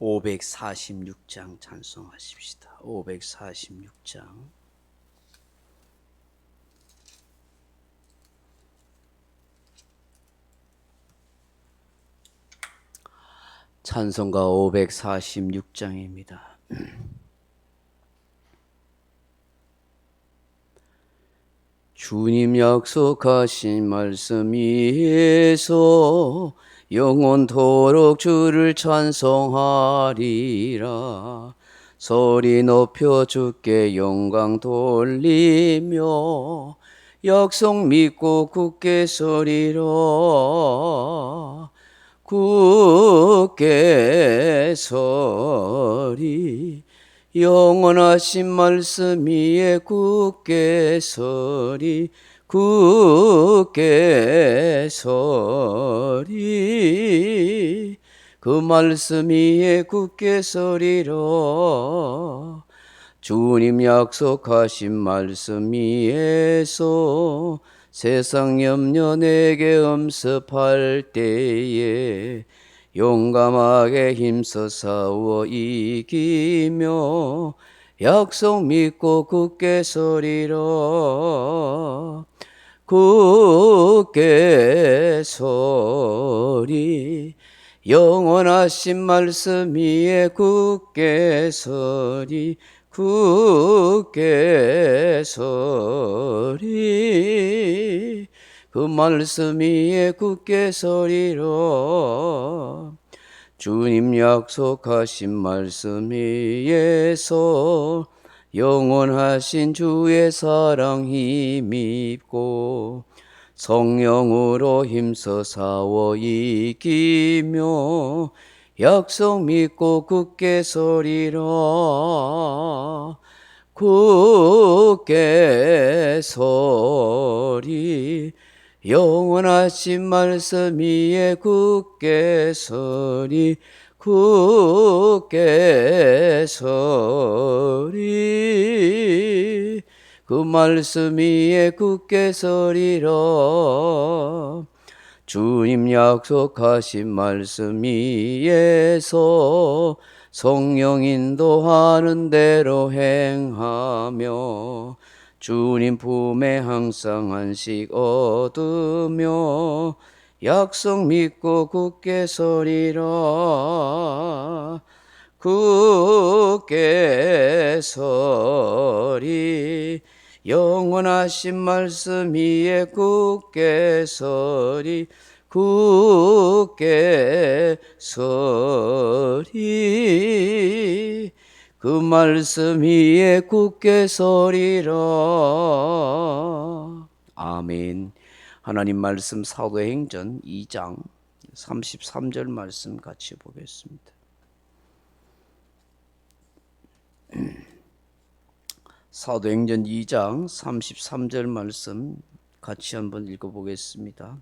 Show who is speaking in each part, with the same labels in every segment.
Speaker 1: 546장 찬송하십시다. 546장. 찬송가 546장입니다. 주님 약속하신 말씀 위에서 영원토록 주를 찬송하리라. 소리 높여 주께 영광 돌리며 약속 믿고 굳게 서리라. 굳게 서리 영원하신 말씀 위에 굳게 서리 굳게 서리 그 말씀 위에 굳게 서리라. 주님 약속하신 말씀 위에서 세상 염려 내게 엄습할 때에 용감하게 힘써 싸워 이기며 약속 믿고 굳게 서리라. 굳게 서리 영원하신 말씀 위에 굳게 서리 굳게 서리 그 말씀 위에 굳게 서리라. 주님 약속하신 말씀 위에서 영원하신 주의 사랑 힘입고 성령으로 힘써 싸워 이기며 약속 믿고 굳게 서리라. 굳게 서리 영원하신 말씀 위에 굳게 서리 굳게 서리 그 말씀 위에 굳게 서리라. 주님 약속하신 말씀 위에서 성령 인도하는 대로 행하며 주님 품에 항상 안식 얻으며 약속 믿고 굳게 서리라. 굳게 서리 영원하신 말씀 위에 굳게 서리 굳게 서리 그 말씀 위에 굳게 서리라. 아멘. 하나님 말씀 사도행전 2장 33절 말씀 같이 보겠습니다. 사도행전 2장 33절 말씀 같이 한번 읽어보겠습니다.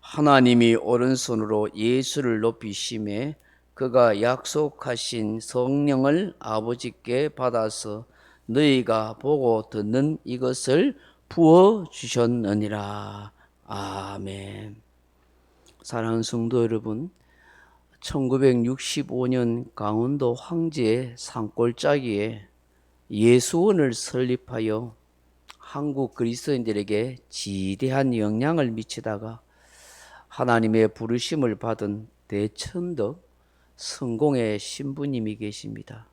Speaker 1: 하나님이 오른손으로 예수를 높이심에 그가 약속하신 성령을 아버지께 받아서 너희가 보고 듣는 이것을 부어주셨느니라. 아멘. 사랑하는 성도 여러분, 1965년 강원도 황제 산골짜기에 예수원을 설립하여 한국 그리스도인들에게 지대한 영향을 미치다가 하나님의 부르심을 받은 대천덕 성공의 신부님이 계십니다.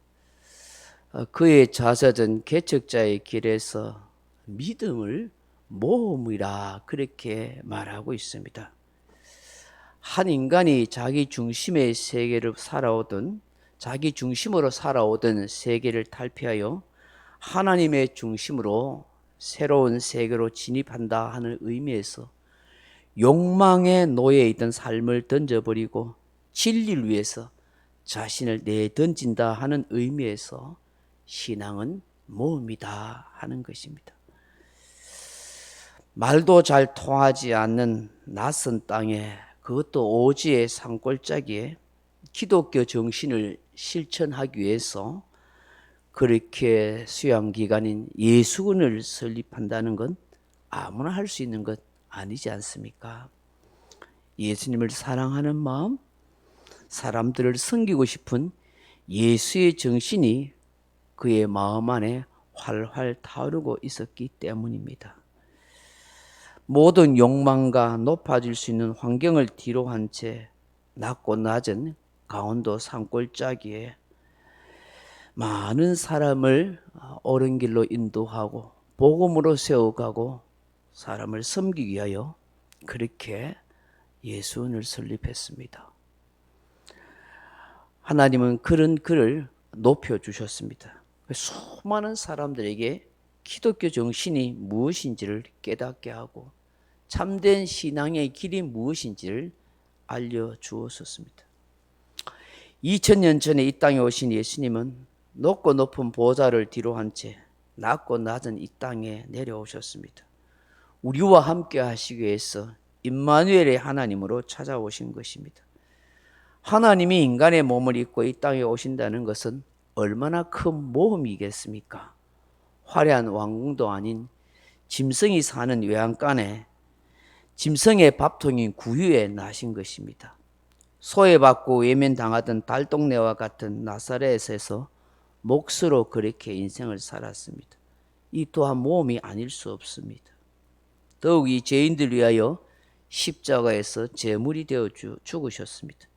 Speaker 1: 그의 자서전 개척자의 길에서 믿음을 모험이라 그렇게 말하고 있습니다. 한 인간이 자기 중심의 세계를 자기 중심으로 살아오던 세계를 탈피하여 하나님의 중심으로 새로운 세계로 진입한다 하는 의미에서 욕망의 노예에 있던 삶을 던져버리고 진리를 위해서 자신을 내던진다 하는 의미에서 신앙은 모험이다 하는 것입니다. 말도 잘 통하지 않는 낯선 땅에, 그것도 오지의 산골짜기에 기독교 정신을 실천하기 위해서 그렇게 수양기관인 예수원을 설립한다는 건 아무나 할 수 있는 것 아니지 않습니까? 예수님을 사랑하는 마음, 사람들을 섬기고 싶은 예수의 정신이 그의 마음 안에 활활 타오르고 있었기 때문입니다. 모든 욕망과 높아질 수 있는 환경을 뒤로 한 채 낮고 낮은 강원도 산골짜기에 많은 사람을 옳은 길로 인도하고 복음으로 세워가고 사람을 섬기기 위하여 그렇게 예수원을 설립했습니다. 하나님은 그런 그를 높여주셨습니다. 수많은 사람들에게 기독교 정신이 무엇인지를 깨닫게 하고 참된 신앙의 길이 무엇인지를 알려주었습니다. 2000년 전에 이 땅에 오신 예수님은 높고 높은 보좌를 뒤로 한 채 낮고 낮은 이 땅에 내려오셨습니다. 우리와 함께 하시기 위해서 임마누엘의 하나님으로 찾아오신 것입니다. 하나님이 인간의 몸을 입고 이 땅에 오신다는 것은 얼마나 큰 모험이겠습니까? 화려한 왕궁도 아닌 짐승이 사는 외양간에 짐승의 밥통인 구유에 나신 것입니다. 소외받고 외면당하던 달동네와 같은 나사렛에서 몫으로 그렇게 인생을 살았습니다. 이 또한 모험이 아닐 수 없습니다. 더욱 이 죄인들 위하여 십자가에서 제물이 되어 죽으셨습니다.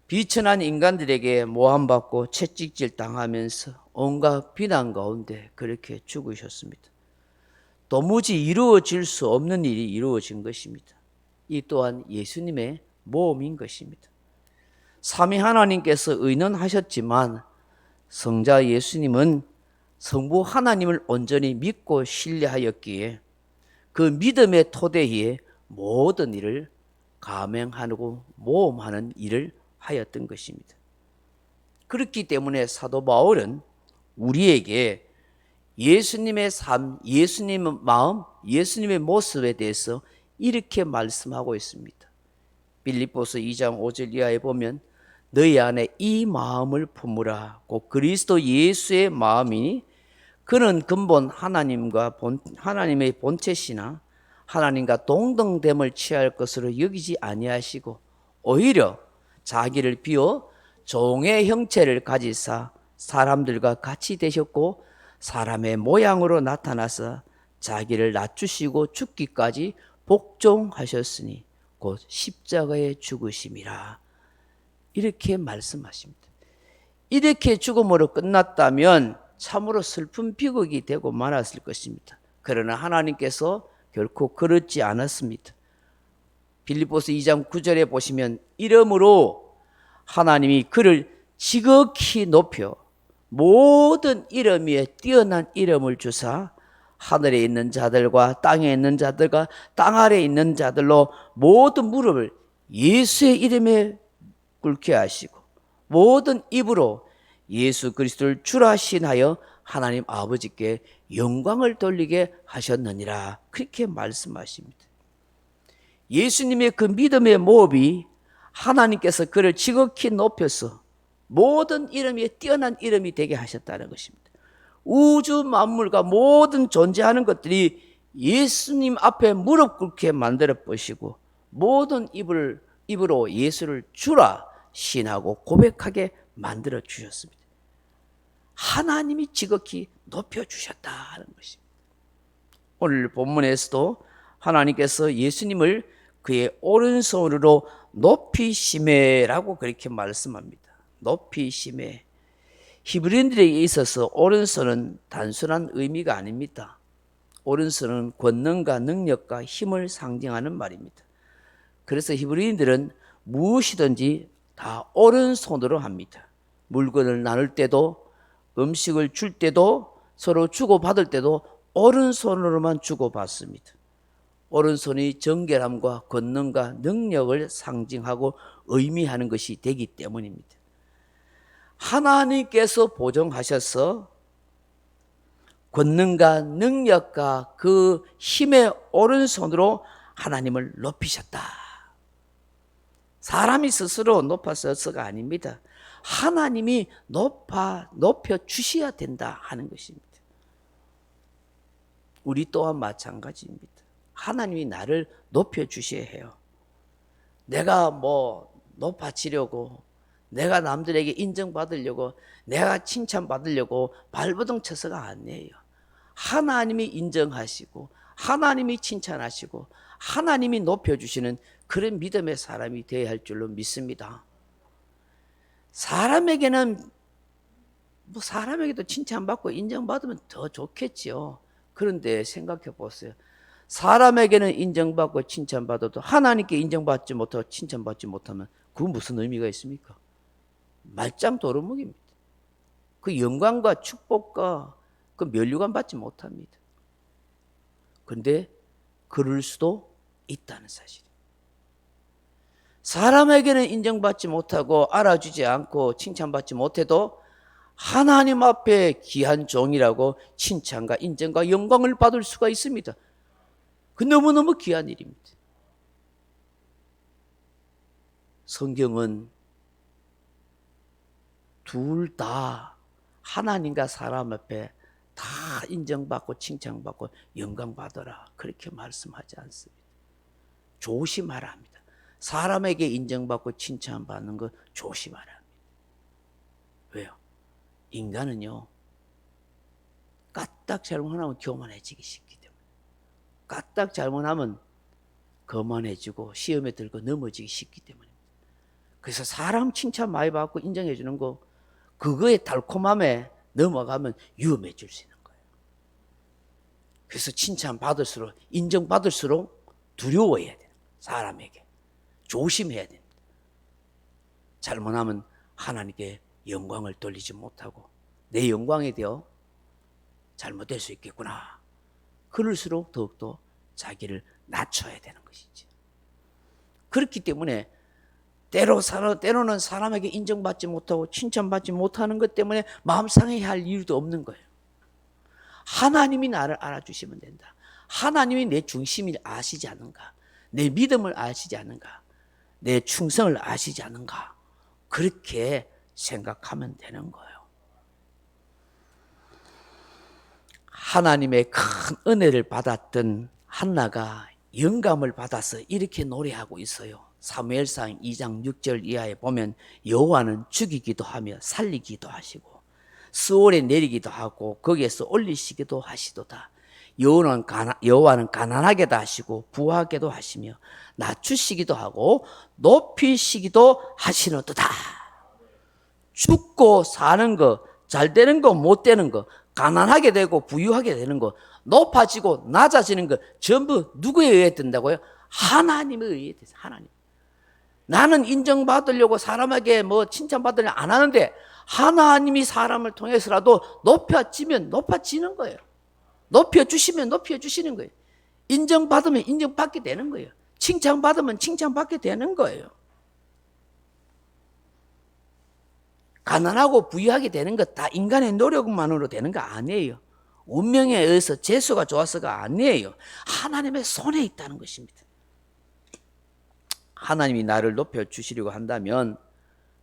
Speaker 1: 비천한 인간들에게 모함받고 채찍질 당하면서 온갖 비난 가운데 그렇게 죽으셨습니다. 도무지 이루어질 수 없는 일이 이루어진 것입니다. 이 또한 예수님의 모험인 것입니다. 삼위 하나님께서 의논하셨지만 성자 예수님은 성부 하나님을 온전히 믿고 신뢰하였기에 그 믿음의 토대 위에 모든 일을 감행하고 모험하는 일을 하였던 것입니다. 그렇기 때문에 사도 바울은 우리에게 예수님의 삶, 예수님의 마음, 예수님의 모습에 대해서 이렇게 말씀하고 있습니다. 빌립보서 2장 5절 이하에 보면 너희 안에 이 마음을 품으라. 곧 그리스도 예수의 마음이니 그는 근본 하나님의 본체시나 하나님과 동등됨을 취할 것으로 여기지 아니하시고 오히려 자기를 비워 종의 형체를 가지사 사람들과 같이 되셨고 사람의 모양으로 나타나서 자기를 낮추시고 죽기까지 복종하셨으니 곧 십자가에 죽으심이라. 이렇게 말씀하십니다. 이렇게 죽음으로 끝났다면 참으로 슬픈 비극이 되고 말았을 것입니다. 그러나 하나님께서 결코 그렇지 않았습니다. 빌립보서 2장 9절에 보시면 이름으로 하나님이 그를 지극히 높여 모든 이름 위에 뛰어난 이름을 주사 하늘에 있는 자들과 땅에 있는 자들과 땅 아래에 있는 자들로 모든 무릎을 예수의 이름에 꿇게 하시고 모든 입으로 예수 그리스도를 주라 신하여 하나님 아버지께 영광을 돌리게 하셨느니라. 그렇게 말씀하십니다. 예수님의 그 믿음의 모험이 하나님께서 그를 지극히 높여서 모든 이름 위에 뛰어난 이름이 되게 하셨다는 것입니다. 우주 만물과 모든 존재하는 것들이 예수님 앞에 무릎 꿇게 만들어 보시고 모든 입으로 예수를 주라 신하고 고백하게 만들어 주셨습니다. 하나님이 지극히 높여 주셨다는 것입니다. 오늘 본문에서도 하나님께서 예수님을 그의 오른손으로 높이시매라고 그렇게 말씀합니다. 높이시매. 히브리인들에게 있어서 오른손은 단순한 의미가 아닙니다. 오른손은 권능과 능력과 힘을 상징하는 말입니다. 그래서 히브리인들은 무엇이든지 다 오른손으로 합니다. 물건을 나눌 때도 음식을 줄 때도 서로 주고받을 때도 오른손으로만 주고받습니다. 오른손이 정결함과 권능과 능력을 상징하고 의미하는 것이 되기 때문입니다. 하나님께서 보정하셔서 권능과 능력과 그 힘의 오른손으로 하나님을 높이셨다. 사람이 스스로 높아서가 아닙니다. 하나님이 높여 주셔야 된다 하는 것입니다. 우리 또한 마찬가지입니다. 하나님이 나를 높여 주셔야 해요. 내가 높아지려고, 내가 남들에게 인정받으려고, 내가 칭찬받으려고 발버둥 쳐서가 아니에요. 하나님이 인정하시고 하나님이 칭찬하시고 하나님이 높여주시는 그런 믿음의 사람이 되어야 할 줄로 믿습니다. 사람에게는 사람에게도 칭찬받고 인정받으면 더 좋겠지요. 그런데 생각해 보세요. 사람에게는 인정받고 칭찬받아도 하나님께 인정받지 못하고 칭찬받지 못하면 그건 무슨 의미가 있습니까? 말짱 도루묵입니다. 그 영광과 축복과 그 면류관 받지 못합니다. 그런데 그럴 수도 있다는 사실이에요. 사람에게는 인정받지 못하고 알아주지 않고 칭찬받지 못해도 하나님 앞에 귀한 종이라고 칭찬과 인정과 영광을 받을 수가 있습니다. 그 너무너무 귀한 일입니다. 성경은 둘 다 하나님과 사람 앞에 다 인정받고 칭찬받고 영광받아라 그렇게 말씀하지 않습니다. 조심하라 합니다. 사람에게 인정받고 칭찬받는 거 조심하라 합니다. 왜요? 인간은요 까딱 잘못하면 교만해지기 쉽기 때문에, 까딱 잘못하면 거만해지고 시험에 들고 넘어지기 쉽기 때문입니다. 그래서 사람 칭찬 많이 받고 인정해 주는 거, 그거의 달콤함에 넘어가면 위험해질 수 있는 거예요. 그래서 칭찬 받을수록 인정받을수록 두려워해야 돼요. 사람에게 조심해야 됩니다. 잘못하면 하나님께 영광을 돌리지 못하고 내 영광에 대해 잘못될 수 있겠구나. 그럴수록 더욱더 자기를 낮춰야 되는 것이죠. 그렇기 때문에 때로는 사람에게 인정받지 못하고 칭찬받지 못하는 것 때문에 마음 상해야 할 이유도 없는 거예요. 하나님이 나를 알아주시면 된다. 하나님이 내 중심을 아시지 않은가? 내 믿음을 아시지 않은가? 내 충성을 아시지 않은가? 그렇게 생각하면 되는 거예요. 하나님의 큰 은혜를 받았던 한나가 영감을 받아서 이렇게 노래하고 있어요. 사무엘상 2장 6절 이하에 보면 여호와는 죽이기도 하며 살리기도 하시고 스올에 내리기도 하고 거기에서 올리시기도 하시도다. 여호와는 가난하게도 하시고 부하게도 하시며 낮추시기도 하고 높이시기도 하시노도다. 죽고 사는 거, 잘 되는 거, 못 되는 거, 가난하게 되고 부유하게 되는 거, 높아지고 낮아지는 거 전부 누구에 의해 된다고요? 하나님에 의해 돼서. 하나님. 나는 인정받으려고 사람에게 칭찬받으려고 안 하는데 하나님이 사람을 통해서라도 높여지면 높아지는 거예요. 높여주시면 높여주시는 거예요. 인정받으면 인정받게 되는 거예요. 칭찬받으면 칭찬받게 되는 거예요. 가난하고 부유하게 되는 것 다 인간의 노력만으로 되는 거 아니에요. 운명에 의해서 재수가 좋아서가 아니에요. 하나님의 손에 있다는 것입니다. 하나님이 나를 높여주시려고 한다면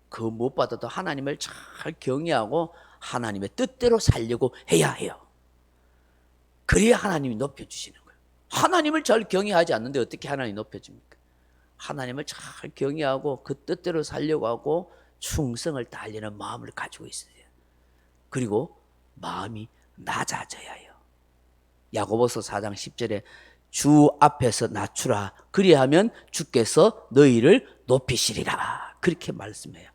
Speaker 1: 그 무엇보다도 하나님을 잘 경외하고 하나님의 뜻대로 살려고 해야 해요. 그래야 하나님이 높여주시는 거예요. 하나님을 잘 경외하지 않는데 어떻게 하나님이 높여줍니까? 하나님을 잘 경외하고 그 뜻대로 살려고 하고 충성을 다하려는 마음을 가지고 있어야 돼요. 그리고 마음이 낮아져야 해요. 야고보서 4장 10절에 주 앞에서 낮추라. 그리하면 주께서 너희를 높이시리라. 그렇게 말씀해요.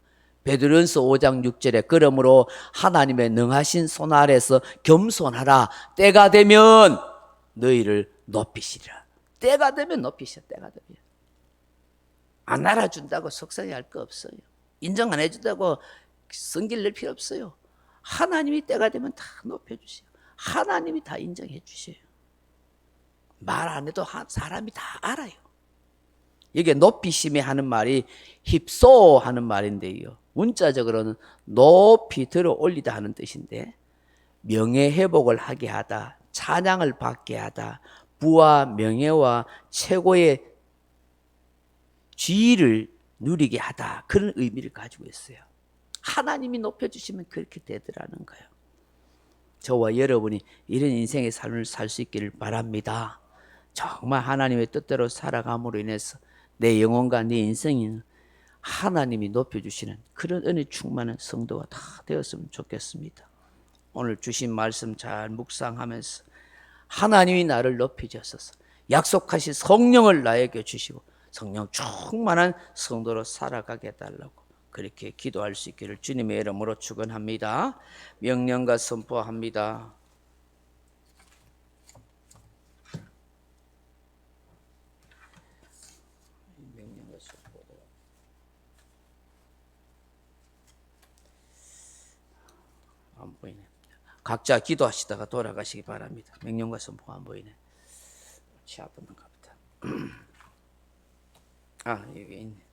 Speaker 1: 베드로전서 5장 6절에 그러므로 하나님의 능하신 손 아래서 겸손하라. 때가 되면 너희를 높이시리라. 때가 되면 높이시라. 때가 되면. 안 알아준다고 속상해할 거 없어요. 인정 안 해준다고 성질 낼 필요 없어요. 하나님이 때가 되면 다 높여주세요. 하나님이 다 인정해 주세요. 말 안 해도 사람이 다 알아요. 이게 높이심에 하는 말이 힙소 하는 말인데요. 문자적으로는 높이 들어 올리다 하는 뜻인데 명예회복을 하게 하다, 찬양을 받게 하다, 부와 명예와 최고의 지위를 누리게 하다, 그런 의미를 가지고 있어요. 하나님이 높여주시면 그렇게 되더라는 거예요. 저와 여러분이 이런 인생의 삶을 살 수 있기를 바랍니다. 정말 하나님의 뜻대로 살아감으로 인해서 내 영혼과 내 인생이 하나님이 높여주시는 그런 은혜 충만한 성도가 다 되었으면 좋겠습니다. 오늘 주신 말씀 잘 묵상하면서 하나님이 나를 높이셔서 약속하신 성령을 나에게 주시고 성령 충만한 성도로 살아가게 해달라고 그렇게 기도할 수 있기를 주님의 이름으로 축원합니다. 명령과 선포합니다. 안 보이네. 각자 기도하시다가 돌아가시기 바랍니다. 명령과 선포가 안 보이네. 치 아픈가 보다. 아, 여기 있네.